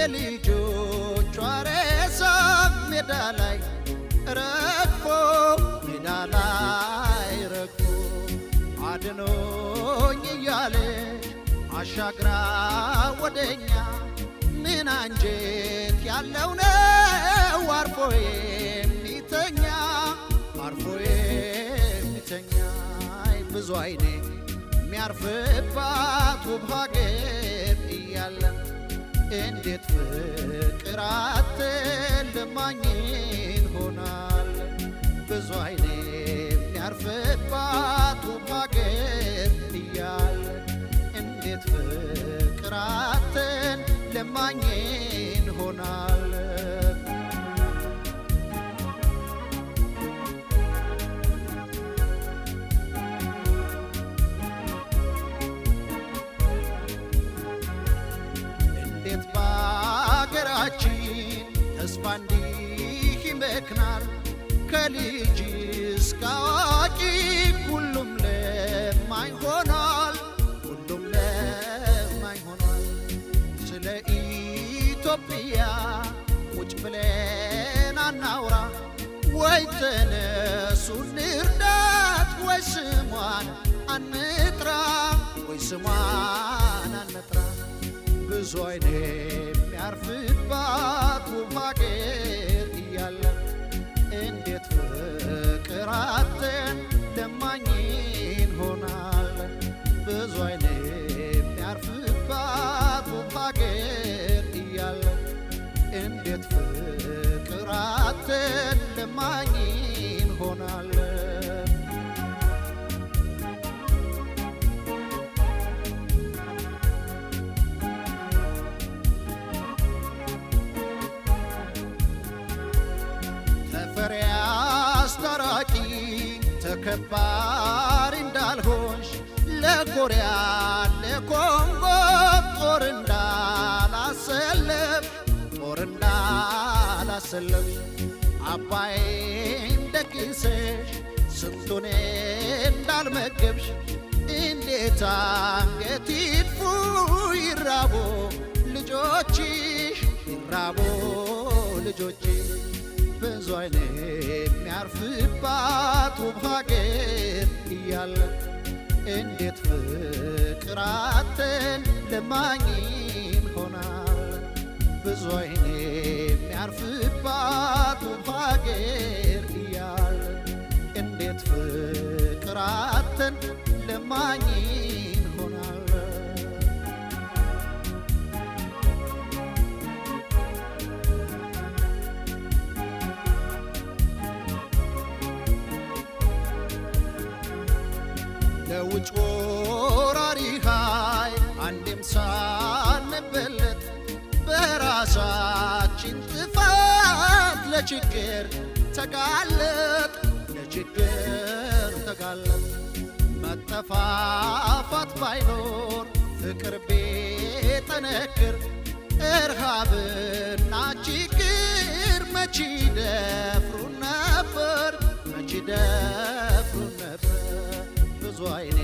የልጆቿ ሬሳ ሜዳ ላይ ረግፎ ሜዳ ላይ ረግፎ አድኖኝ እያለች አሻግራ ወደኛ ምን አንጀት ያለው ነው አርፎ የሚተኛ አርፎ የሚተኛ ብዙ አይኔ የሚያርፍባት ውብ ሀገር እያለ እንዴት ፍቅር አጥተን ለማኝን ሆናል ብዙ አይኔ የሚያርፍባት ውብ ሀገር እያለ እንዴት ፍቅር አጥተን ለማኝን ሆናል እንዴት በአገራችን ተስፋ እንዲህ ይመክናል ከልጅ እስከ አዋቂ ሁሉም ለማኝ ሆኗል ሁሉም ለማኝ ሆኗል ስለ ኢትዮጵያ ቁጭ ብለን አናውራ ወይ ተነሱ እንርዳት ወይ ስሟን አንጥራ ወይ ስሟን አንጥራ ብዙ አይኔ የሚያርፍባት ውብ ሀገር እያለ እንዴት ፍቅር አጥተን ለማኝን ሆናለን ብዙ አይኔ የሚያርፍባት ውብ ሀገር እያለ እንዴት ፍቅር አጥተን ለማኝን ሆናለን አስታራቂ ተከባሪ እንዳልሆንሽ ለኮሪያ ለኮንጎ ጦር እንዳላሰለፍሽ አባይን ደግሰሽ ስንቱን እንዳልመገብሽ እንዴት አንገት ይድፉ ይራቦ ልጆችሽ ይራቦ ልጆችሽ ብዙ አይኔ የሚያርፍባት ውብ ሀገር እያለ እንዴት ፍቅር አጥተን ለማኝን ሆናል ብዙ አይኔ የሚያርፍባት ውብ ሀገር እያለ እንዴት ፍቅር አጥተን ለማኝን ሆናል ለውጭ ወራሪ ኃይል አንዴም ሳንበለጥ በራሳችን ጥፋት ለችግር ተጋለጥ መጠፋፋት ባይኖር ፍቅር ቢጠነክር እርሃብና ችግር መች ደፍሩ ነበር ብዙ አይኔ